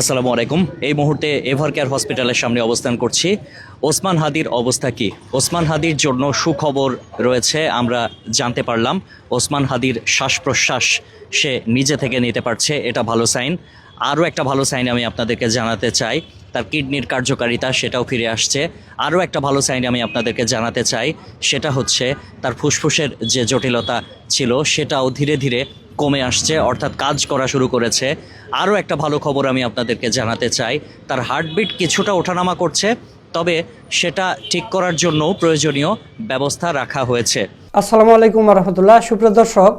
আসসালামু আলাইকুম। এই মুহূর্তে এভারকেয়ার হসপিটালের সামনে অবস্থান করছি। ওসমান হাদির অবস্থা কি? ওসমান হাদির জন্য সুখবর রয়েছে। আমরা জানতে পারলাম ওসমান হাদির শ্বাস প্রশ্বাস সে নিজে থেকে নিতে পারছে, এটা ভালো সাইন। আরও একটা ভালো সাইন আমি আপনাদেরকে জানাতে চাই, তার কিডনির কার্যকারিতা সেটাও ফিরে আসছে। আরও একটা ভালো সাইন আমি আপনাদেরকে জানাতে চাই, সেটা হচ্ছে তার ফুসফুসের যে জটিলতা ছিল সেটাও ধীরে ধীরে কমে আসছে, অর্থাৎ কাজ করা শুরু করেছে। আরও একটা ভালো খবর আমি আপনাদেরকে জানাতে চাই, তার হার্টবিট কিছুটা ওঠানামা করছে, তবে সেটা ঠিক করার জন্য প্রয়োজনীয় ব্যবস্থা রাখা হয়েছে। আসসালামু আলাইকুম রহমতুল্লাহ। সুপ্রিয় দর্শক,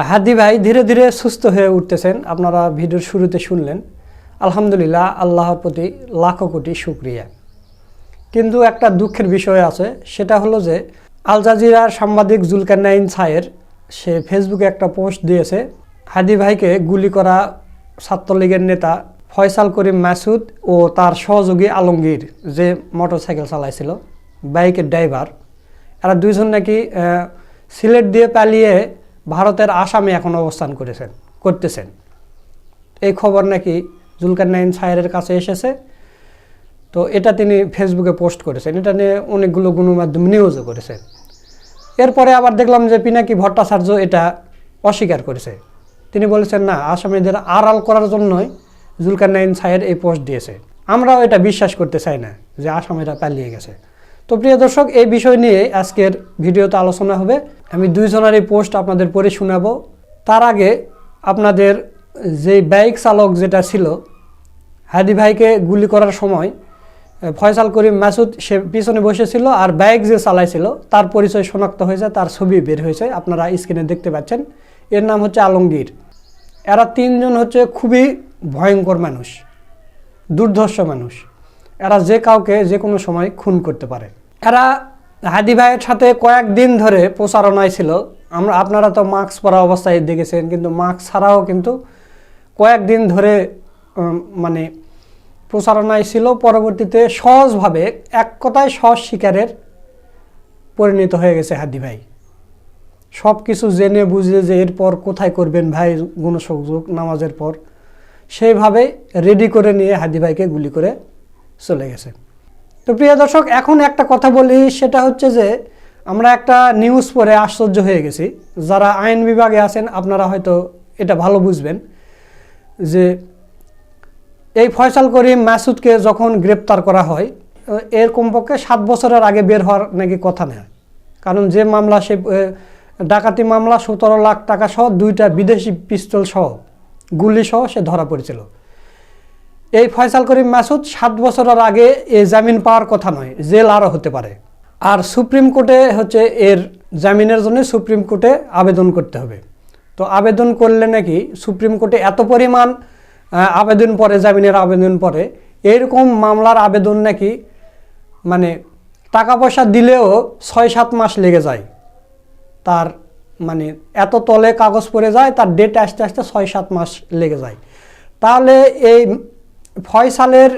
হাদি ভাই ধীরে ধীরে সুস্থ হয়ে উঠতেছেন, আপনারা ভিডিওর শুরুতে শুনলেন। আলহামদুলিল্লাহ, আল্লাহর প্রতি লাখো কোটি শুকরিয়া। কিন্তু একটা দুঃখের বিষয় আছে, সেটা হলো যে আল জাজিরার সাংবাদিক জুলকারনাইন সায়ের সে ফেসবুকে একটা পোস্ট দিয়েছে, হাদি ভাইকে গুলি করা ছাত্রলীগের নেতা ফয়সাল করিম মাসুদ ও তার সহযোগী আলমগীর, যে মোটরসাইকেল চালাইছিল, বাইকের ড্রাইভার, এরা দুইজন নাকি সিলেট দিয়ে পালিয়ে ভারতের আসামে এখন অবস্থান করতেছেন। এই খবর নাকি জুলকারনাইন সায়েরের কাছে এসেছে। তো এটা তিনি ফেসবুকে পোস্ট করেছেন, এটা নিয়ে অনেকগুলো গণমাধ্যম নিউজও করেছে। এরপরে আবার দেখলাম যে পিনাকি ভট্টাচার্য এটা অস্বীকার করেছে। তিনি বলেছেন না, আসামিদের আড়াল করার জন্যই জুলকারনাইন সায়ের এই পোস্ট দিয়েছে। আমরাও এটা বিশ্বাস করতে চাই না যে আসামিরা পালিয়ে গেছে। তো প্রিয় দর্শক, এই বিষয় নিয়ে আজকের ভিডিওতে আলোচনা হবে। আমি দুইজনের এই পোস্ট আপনাদের পড়ে শোনাবো। তার আগে আপনাদের যে বাইক চালক যেটা ছিল, হাদি ভাইকে গুলি করার সময় ফয়সাল করিম মাসুদ সে পিছনে বসেছিল, আর বাইক যে চালাইছিল তার পরিচয় শনাক্ত হয়েছে, তার ছবি বের হয়েছে, আপনারা স্ক্রিনে দেখতে পাচ্ছেন। এর নাম হচ্ছে আলমগীর। এরা তিনজন হচ্ছে খুবই ভয়ঙ্কর মানুষ, দুর্ধর্ষ মানুষ। এরা যে কাউকে যে কোনো সময় খুন করতে পারে। এরা হাদি ভাইয়ের সাথে কয়েকদিন ধরে প্রচারণায় ছিল। আপনারা তো মাস্ক পরা অবস্থায় দেখেছেন, কিন্তু মাস্ক ছাড়াও কিন্তু কয়েকদিন ধরে মানে প্রচারণায় ছিল। পরবর্তীতে সহজভাবে, এক কথায় সহজ শিকারের পরিণত হয়ে গেছে হাদি ভাই। সব কিছু জেনে বুঝে যে এরপর কোথায় করবেন ভাই গণসংযোগ নামাজের পর, সেইভাবে রেডি করে নিয়ে হাদি ভাইকে গুলি করে চলে গেছে। তো প্রিয় দর্শক, এখন একটা কথা বলি, সেটা হচ্ছে যে আমরা একটা নিউজ পড়ে আশ্চর্য হয়ে গেছি। যারা আইন বিভাগে আছেন আপনারা হয়তো এটা ভালো বুঝবেন যে এই ফয়সাল করিম মাসুদকে যখন গ্রেপ্তার করা হয়, এর কমপক্ষে 7 বছরের আগে বের হওয়ার নাকি কথা নেই। কারণ যে মামলা, সে ডাকাতি মামলা, 17 লাখ টাকা সহ 2টা বিদেশি পিস্তল সহ গুলি সহ সে ধরা পড়েছিল। এই ফয়সাল করিম মাসুদ 7 বছরের আগে এই জামিন পাওয়ার কথা নয়, জেল আরও হতে পারে। আর সুপ্রিম কোর্টে হচ্ছে এর জামিনের জন্য সুপ্রিম কোর্টে আবেদন করতে হবে। তো আবেদন করলে নাকি সুপ্রিম কোর্টে এত পরিমাণ আবেদন পড়ে, জামিনের আবেদন পড়ে, এরকম মামলার আবেদন নাকি মানে টাকা পয়সা দিলেও 6-7 মাস লেগে যায়। তার মানে এত তলে কাগজ পড়ে যায়, তার ডেট আসতে আসতে 6-7 মাস লেগে যায়। তাহলে এই ফয়সালের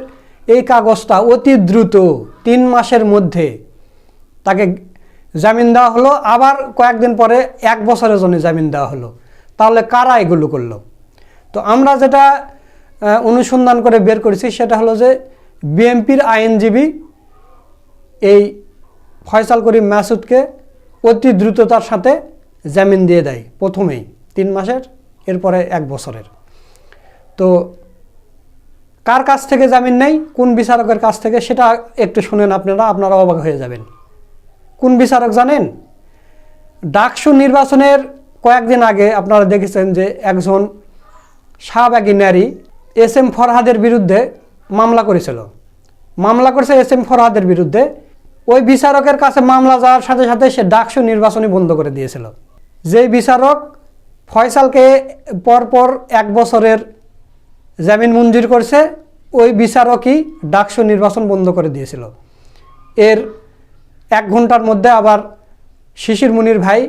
এই কাগজটা অতি দ্রুত 3 মাসের মধ্যে তাকে জামিন দেওয়া হলো, আবার কয়েকদিন পরে 1 বছরের জন্য জামিন দেওয়া হলো। তাহলে কারা এগুলো করলো? তো আমরা যেটা অনুসন্ধান করে বের করেছি সেটা হলো যে বিএনপির আইনজীবী এই ফয়সাল করিম মাসুদকে অতি দ্রুততার সাথে জামিন দিয়ে দেয়, প্রথমেই 3 মাসের, এরপরে 1 বছরের। তো কার কাছ থেকে জামিন নেই, কোন বিচারকের কাছ থেকে, সেটা একটু শুনেন, আপনারা অবাক হয়ে যাবেন। কোন বিচারক জানেন? ডাকসু নির্বাচনের কয়েকদিন আগে আপনারা দেখেছেন যে একজন শাহবাগী নারী SM ফরহাদের বিরুদ্ধে মামলা করেছিল। মামলা করেছে SM ফরহাদের বিরুদ্ধে। ওই বিচারকের কাছে মামলা যাওয়ার সাথে সাথে সে ডাকসু নির্বাচনই বন্ধ করে দিয়েছিল। যেই বিচারক ফয়সালকে পরপর 1 বছরের জামিন মঞ্জুর করছে, ওই বিচারকই ডাকসু নির্বাচন বন্ধ করে দিয়েছিল। এর 1 ঘন্টার মধ্যে আবার শিশির মুনির ভাই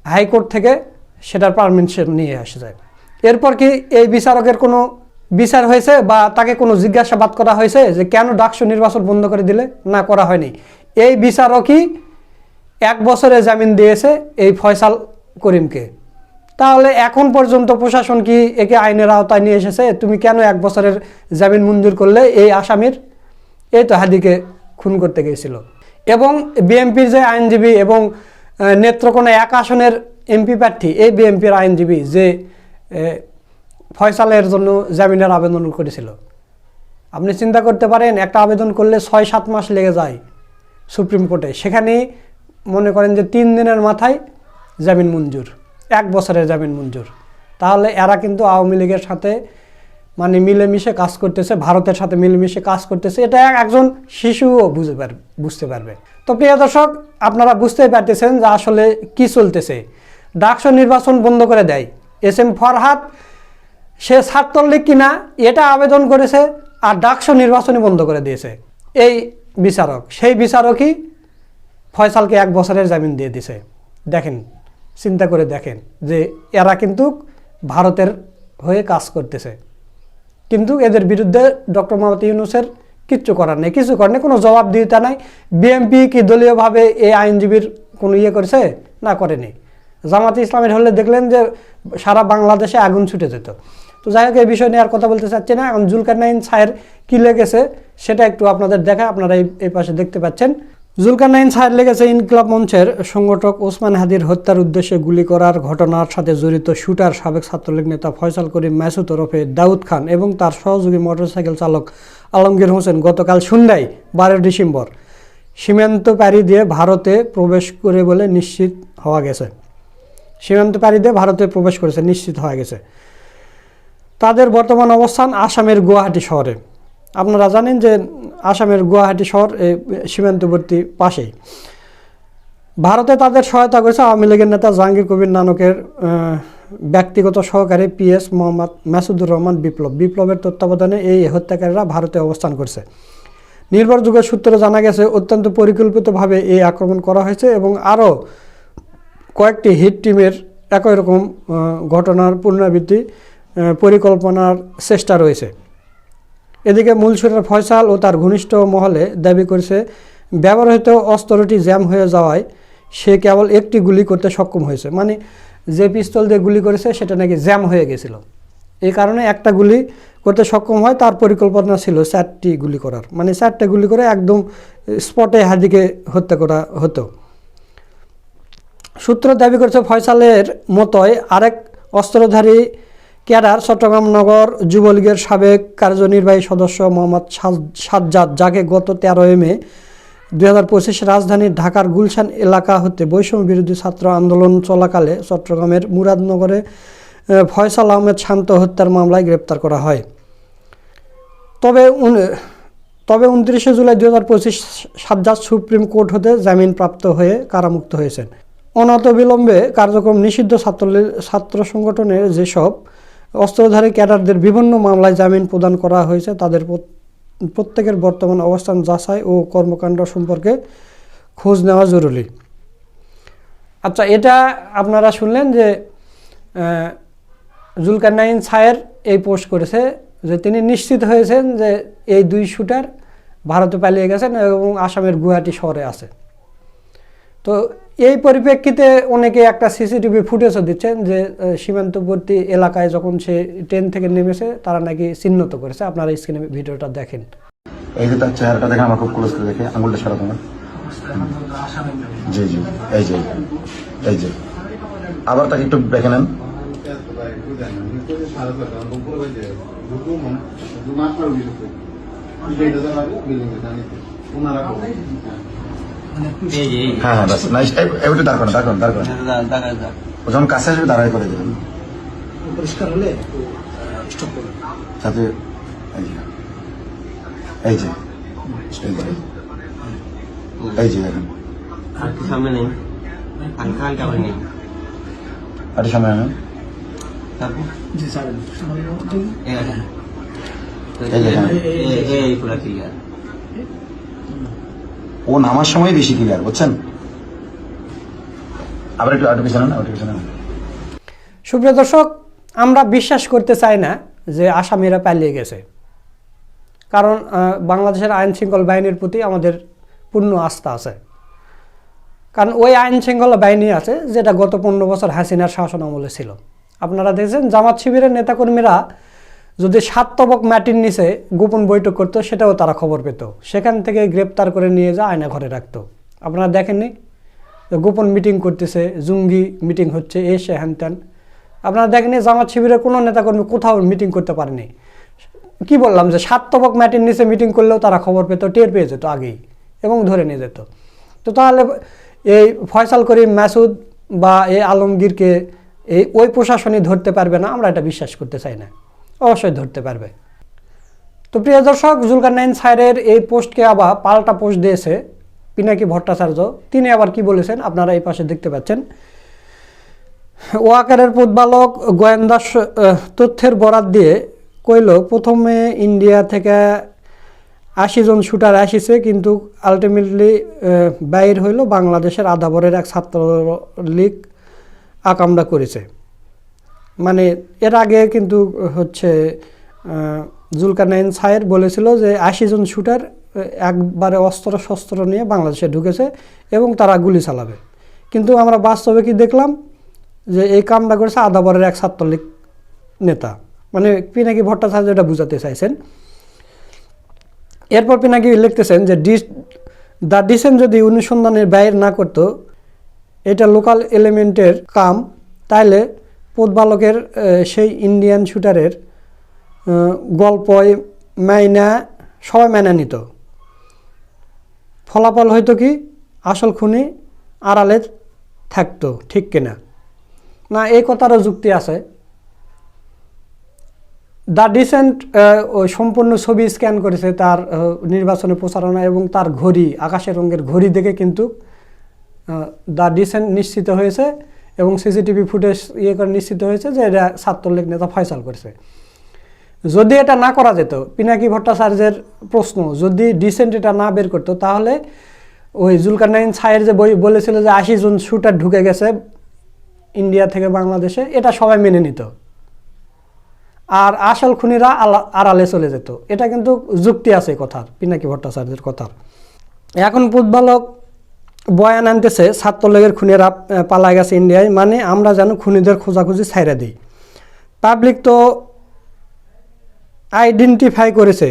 হাইকোর্ট থেকে সেটার পারমিশন নিয়ে আসে যায়। এরপর কি এই বিচারকের কোনো বিচার হয়েছে বা তাকে কোনো জিজ্ঞাসাবাদ করা হয়েছে যে কেন ডাকসু নির্বাচন বন্ধ করে দিলে? না, করা হয়নি। এই বিচারকই 1 বছরে জামিন দিয়েছে এই ফয়সাল করিমকে। তাহলে এখন পর্যন্ত প্রশাসন কি একে আইনের আওতায় নিয়ে এসেছে? তুমি কেন 1 বছরের জামিন মঞ্জুর করলে এই আসামির? এই তো হাদিকে খুন করতে গিয়েছিল। এবং বিএনপির যে আইনজীবী এবং নেত্রকোনা 1 আসনের এমপি প্রার্থী, এই বিএনপির আইনজীবী যে ফয়সালের জন্য জামিনের আবেদন করেছিল, আপনি চিন্তা করতে পারেন একটা আবেদন করলে 6-7 মাস লেগে যায় সুপ্রিম কোর্টে, সেখানে মনে করেন যে 3 দিনের মাথায় জামিন মঞ্জুর, 1 বছরের জামিন মঞ্জুর। তাহলে এরা কিন্তু আওয়ামী লীগের সাথে মানে মিলেমিশে কাজ করতেছে, ভারতের সাথে মিলেমিশে কাজ করতেছে, এটা একজন শিশুও বুঝতে পারবে। তো প্রিয় দর্শক, আপনারা বুঝতেই পারতেছেন যে আসলে কি চলতেছে। ডাকসু নির্বাচন বন্ধ করে দেয় এস এম ফরহাদ, সে ছাত্রলীগ কিনা এটা আবেদন করেছে, আর ডাকসু নির্বাচনই বন্ধ করে দিয়েছে এই বিচারক। সেই বিচারকই ফয়সালকে 1 বছরের জামিন দিয়ে দিছে। দেখেন, চিন্তা করে দেখেন যে এরা কিন্তু ভারতের হয়ে কাজ করতেছে, কিন্তু এদের বিরুদ্ধে ডক্টর মোহাম্মদ ইউনূসের কিচ্ছু করার নেই, কিছু করার নেই, কোনো জবাবদিহিতা নাই। বিএনপি কি দলীয়ভাবে এই আইনজীবীর কোনো করেছে? না, করেনি। জামাতে ইসলামের হলে দেখলেন যে সারা বাংলাদেশে আগুন ছুটে যেত। তো যাই হোক, এই বিষয় নিয়ে আর কথা বলতে চাচ্ছি না। এখন জুলকারনাইন ছায়ের কী লেগেছে সেটা একটু আপনাদের দেখা, আপনারা এই পাশে দেখতে পাচ্ছেন। জুলকারনাইন ছায়ের লেগেছে ইনকিলাব মঞ্চের সংগঠক ওসমান হাদির হত্যার উদ্দেশ্যে গুলি করার ঘটনার সাথে জড়িত শুটার সাবেক ছাত্রলীগ নেতা ফয়সাল করিম মাসুদ ওরফে দাউদ খান এবং তার সহযোগী মোটরসাইকেল চালক আলমগীর হোসেন গতকাল সন্ধ্যায় 12 ডিসেম্বর সীমান্ত পাড়ি দিয়ে ভারতে প্রবেশ করে বলে নিশ্চিত হওয়া গেছে। সীমান্ত পাড়ি দিয়ে ভারতে প্রবেশ করেছে নিশ্চিত হওয়া গেছে। তাদের বর্তমান অবস্থান আসামের গুয়াহাটি শহরে। আপনারা জানেন যে আসামের গুয়াহাটি শহর সীমান্তবর্তী পাশেই। ভারতে তাদের সহায়তা করেছে আওয়ামী লীগের নেতা জাহাঙ্গীর কবির নানকের ব্যক্তিগত সহকারী পিএস মোহাম্মদ মাসুদুর রহমান বিপ্লবের তত্ত্বাবধানে এই হত্যাকারীরা ভারতে অবস্থান করছে। নির্ভরযোগ্য সূত্রে জানা গেছে অত্যন্ত পরিকল্পিতভাবে এই আক্রমণ করা হয়েছে এবং আরও কয়েকটি হিট টিমের একই রকম ঘটনার পুনরাবৃত্তি পরিকল্পনার চেষ্টা রয়েছে। এদিকে মূল শুটার ফয়সাল ও তার ঘনিষ্ঠ মহলে দাবি করেছে ব্যবহৃত অস্ত্রটি জ্যাম হয়ে যাওয়ায় সে কেবল একটি গুলি করতে সক্ষম হয়েছে। মানে যে পিস্তল দিয়ে গুলি করেছে সেটা নাকি জ্যাম হয়ে গেছিল, এই কারণে একটা গুলি করতে সক্ষম হয়। তার পরিকল্পনা ছিল 4টি গুলি করার, মানে 4টা গুলি করে একদম স্পটে হাদিকে হত্যা করা হতো। সূত্র দাবি করেছে ফয়সালের মতোই আরেক অস্ত্রধারী ক্যাডার চট্টগ্রাম নগর যুবলীগের সাবেক কার্যনির্বাহী সদস্য মোহাম্মদ সাজ্জাদ, যাকে গত 13 মে 2025 রাজধানীর ঢাকার গুলশান এলাকা হতে বৈষম্য বিরোধী ছাত্র আন্দোলন চলাকালে চট্টগ্রামের মুরাদনগরে ফয়সাল আহমেদ শান্ত হত্যার মামলায় গ্রেপ্তার করা হয়। তবে 29 জুলাই 2025 সাজ্জাদ সুপ্রিম কোর্ট হতে জামিনপ্রাপ্ত হয়ে কারামুক্ত হয়েছেন। অনতিবিলম্বে কার্যক্রম নিষিদ্ধ ছাত্র সংগঠনের যেসব অস্ত্রধারী ক্যাডারদের বিভিন্ন মামলায় জামিন প্রদান করা হয়েছে তাদের প্রত্যেকের বর্তমান অবস্থান যাচাই ও কর্মকাণ্ড সম্পর্কে খোঁজ নেওয়া জরুরি। আচ্ছা, এটা আপনারা শুনলেন যে জুলকারনাইন ছায়ের এই পোস্ট করেছে যে তিনি নিশ্চিত হয়েছেন যে এই 2 শুটার ভারতে পালিয়ে গেছেন এবং আসামের গুয়াহাটি শহরে আছে। তো এই পরিপ্রেক্ষিতে অনেকে একটা সিসিটিভি ফুটেজও দিচ্ছেন যে সীমান্তবর্তী এলাকায় যখন সে ট্রেন থেকে নেমেছে তারা নাকি চিহ্নিত করেছে। আপনারা স্ক্রিনে ভিডিওটা দেখেন। এই যে তার চেহারাটা দেখেন, আমার খুব ক্লোজ করে দেখে আঙুলটা সারা তোমার। জি জি, এই যে এই যে আবার তাকে একটু দেখে নেন। হ্যাঁ হ্যাঁ, বাস নাইস। এবারে দাঁড় করেন, দাঁড় করেন। যখন কাছে আসবে দাঁড়াই করে দেবেন পরিষ্কার হলে সাথে। এই যে এই যে এই যে দেখেন, সামনে নেই, হালকা করে নেই, আর সামনে আনেন। ও নামার সময় বেশি ক্লিয়ার, বুঝছেন? আবার একটু আটু পিছনে না। সুপ্রিয় দর্শক, আমরা বিশ্বাস করতে চাই না যে আসামিরা পালিয়ে গেছে, কারণ বাংলাদেশের আইন শৃঙ্খলা বাহিনীর প্রতি আমাদের পূর্ণ আস্থা আছে। কারণ ওই আইন শৃঙ্খলা বাহিনী আছে যেটা গত 15 বছর হাসিনার শাসন আমলে ছিল। আপনারা দেখছেন জামাত শিবিরের নেতাকর্মীরা যদি 7 তবক মাটির নিচে গোপন বৈঠক করতো সেটাও তারা খবর পেত, সেখান থেকে গ্রেপ্তার করে নিয়ে যা আয়না ঘরে রাখতো। আপনারা দেখেননি গোপন মিটিং করতেছে, জঙ্গি মিটিং হচ্ছে, এসে হ্যান ত্যান। আপনারা দেখেননি জামাত শিবিরের কোনো নেতাকর্মী কোথাও মিটিং করতে পারেনি। কি বললাম যে 7 তবক মাটির নিচে মিটিং করলেও তারা খবর পেত, টের পেয়ে যেত আগেই এবং ধরে নিয়ে যেত। তো তাহলে এই ফয়সাল করিম, মাসুদ বা এই আলমগীরকে ওই প্রশাসনই ধরতে পারবে না, আমরা এটা বিশ্বাস করতে চাই না। অবশ্যই ধরতে পারবে। তো প্রিয় দর্শক, জুলকারনাইন স্যারের এই পোস্টকে আবার পাল্টা পোস্ট দিয়েছে পিনাকি ভট্টাচার্য। তিনি আবার কি বলেছেন আপনারা এই পাশে দেখতে পাচ্ছেন। ওয়াকারের প্রতিপালক গোয়েন্দা তথ্যের বরাত দিয়ে কইল প্রথমে ইন্ডিয়া থেকে 80 জন শুটার আসিছে, কিন্তু আলটিমেটলি বাইর হইল বাংলাদেশের আধাবরের এক ছাত্রলীগ আকামটা করেছে। মানে এর আগে কিন্তু হচ্ছে জুলকারনাইন স্যার বলেছিল যে 80 জন শুটার একবারে অস্ত্র শস্ত্র নিয়ে বাংলাদেশে ঢুকেছে এবং তারা গুলি চালাবে। কিন্তু আমরা বাস্তবে কি দেখলাম যে এই কামটা করেছে আধাবরের এক ছাত্রলীগ নেতা। মানে পিনাকি ভট্টাচার্য এটা বুঝাতে চাইছেন। এরপর পিনাকি লিখতেছেন যে দ্য ডিসেন্ট যদি অনুসন্ধানের বাইর না করতো, এটা লোকাল এলিমেন্টের কাম, তাইলে প্রতিপালকের সেই ইন্ডিয়ান শুটারের গল্পয় মাইনা সবাই মেনে নিত। ফলাফল হয়তো কি আসল খুনি আড়ালে থাকতো, ঠিক কিনা? না, এই কথারও যুক্তি আছে। দ্য ডিসেন্ট সম্পূর্ণ ছবি স্ক্যান করেছে তার নির্বাচনী প্রচারণা এবং তার ঘড়ি, আকাশের রঙের ঘড়ি দেখে কিন্তু দ্য ডিসেন্ট নিশ্চিত হয়েছে এবং সিসিটিভি ফুটেজ করে নিশ্চিত হয়েছে যে এটা ছাত্রলীগ নেতা ফয়সাল করেছে। যদি এটা না করা যেত, পিনাকি ভট্টাচার্যের প্রশ্ন, যদি ডিসেন্ট এটা না বের করতো, তাহলে ওই জুলকারনাইন স্যার যে বলেছিল যে 80 জন শুটার ঢুকে গেছে ইন্ডিয়া থেকে বাংলাদেশে, এটা সবাই মেনে নিত আর আসল খুনিরা আড়ালে চলে যেত। এটা কিন্তু যুক্তি আছে কথার, পিনাকি ভট্টাচার্যের কথার। এখন প্রতিপালক বয়ান আনতেছে ছাত্রলীগের খুনিরা পালায় গেছে ইন্ডিয়ায়, মানে আমরা যেন খুনিদের খোঁজাখুঁজি ছাইড়া দিই। পাবলিক তো আইডেন্টিফাই করেছে,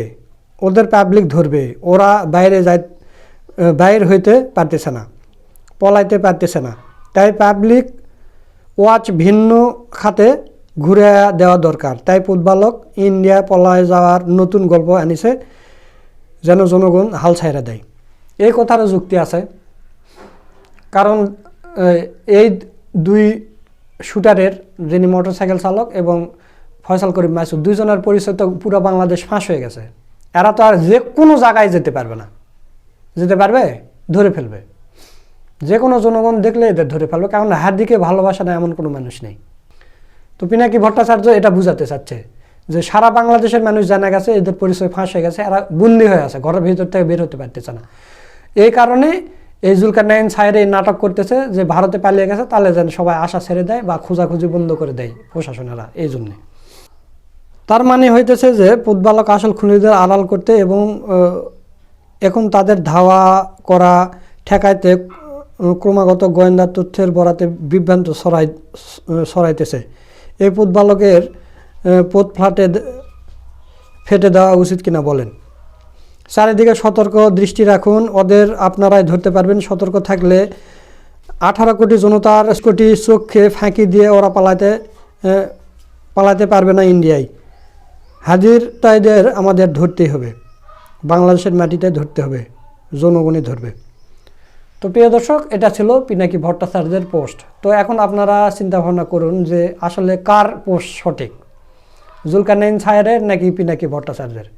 ওদের পাবলিক ধরবে, ওরা বাইরে হইতে পারতেছে না, পলাইতে পারতেছে না, তাই পাবলিক ওয়াচ ভিন্ন খাতে ঘুরে দেওয়া দরকার। তাই প্রতিপালক ইন্ডিয়া পলায় যাওয়ার নতুন গল্প আনিছে যেন জনগণ হাল ছাইড়া দেয়। এই কথারও যুক্তি আছে, কারণ এই দুই শুটারের, যিনি মোটরসাইকেল চালক এবং ফয়সাল করিম মাসুদ, দুইজনের পরিচয় তো পুরো বাংলাদেশ ফাঁস হয়ে গেছে। এরা তো আর যে কোনো জায়গায় যেতে পারবে না, যেতে পারবে ধরে ফেলবে, যে কোনো জনগণ দেখলে এদের ধরে ফেলবে, কারণ হাদিকে ভালোবাসা না এমন কোনো মানুষ নেই। তো পিনাকি ভট্টাচার্য এটা বুঝাতে চাচ্ছে যে সারা বাংলাদেশের মানুষ জানা গেছে এদের পরিচয় ফাঁস হয়ে গেছে, এরা বন্দী হয়ে আছে, ঘরের ভিতর থেকে বের হতে পারতেছে না। এই কারণে এই জুলকারনাইন স্যার এই নাটক করতেছে যে ভারতে পালিয়ে গেছে, তাহলে যেন সবাই আশা ছেড়ে দেয় বা খোঁজাখুঁজি বন্ধ করে দেয় প্রশাসনেরা। এই জন্যে তার মানে হইতেছে যে প্রতিপালক আসল খুনিদের আড়াল করতে এবং এখন তাদের ধাওয়া করা ঠেকাইতে ক্রমাগত গোয়েন্দা তথ্যের বরাতে বিভ্রান্ত ছড়াইতেছে। এই প্রতিপালকের পথ ফেটে দেওয়া উচিত কিনা বলেন। চারিদিকে সতর্ক দৃষ্টি রাখুন, ওদের আপনারাই ধরতে পারবেন। সতর্ক থাকলে 18 কোটি জনতার কোটি চোখে ফাঁকি দিয়ে ওরা পালাতে পারবে না ইন্ডিয়ায়। হাজির তাইদের আমাদের ধরতেই হবে, বাংলাদেশের মাটিতে ধরতে হবে, জনগণই ধরবে। তো প্রিয় দর্শক, এটা ছিল পিনাকি ভট্টাচার্যের পোস্ট। তো এখন আপনারা চিন্তা ভাবনা করুন যে আসলে কার পোস্ট সঠিক, জুলকারনাইন স্যারের নাকি পিনাকি ভট্টাচার্যের।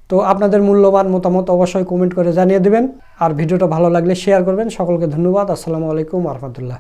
তো আপনাদের মূল্যবান মতামত অবশ্যই কমেন্ট করে জানিয়ে দেবেন, আর ভিডিওটা ভালো লাগলে শেয়ার করবেন। সকলকে ধন্যবাদ। আসসালামু আলাইকুম ওয়া রাহমাতুল্লাহ।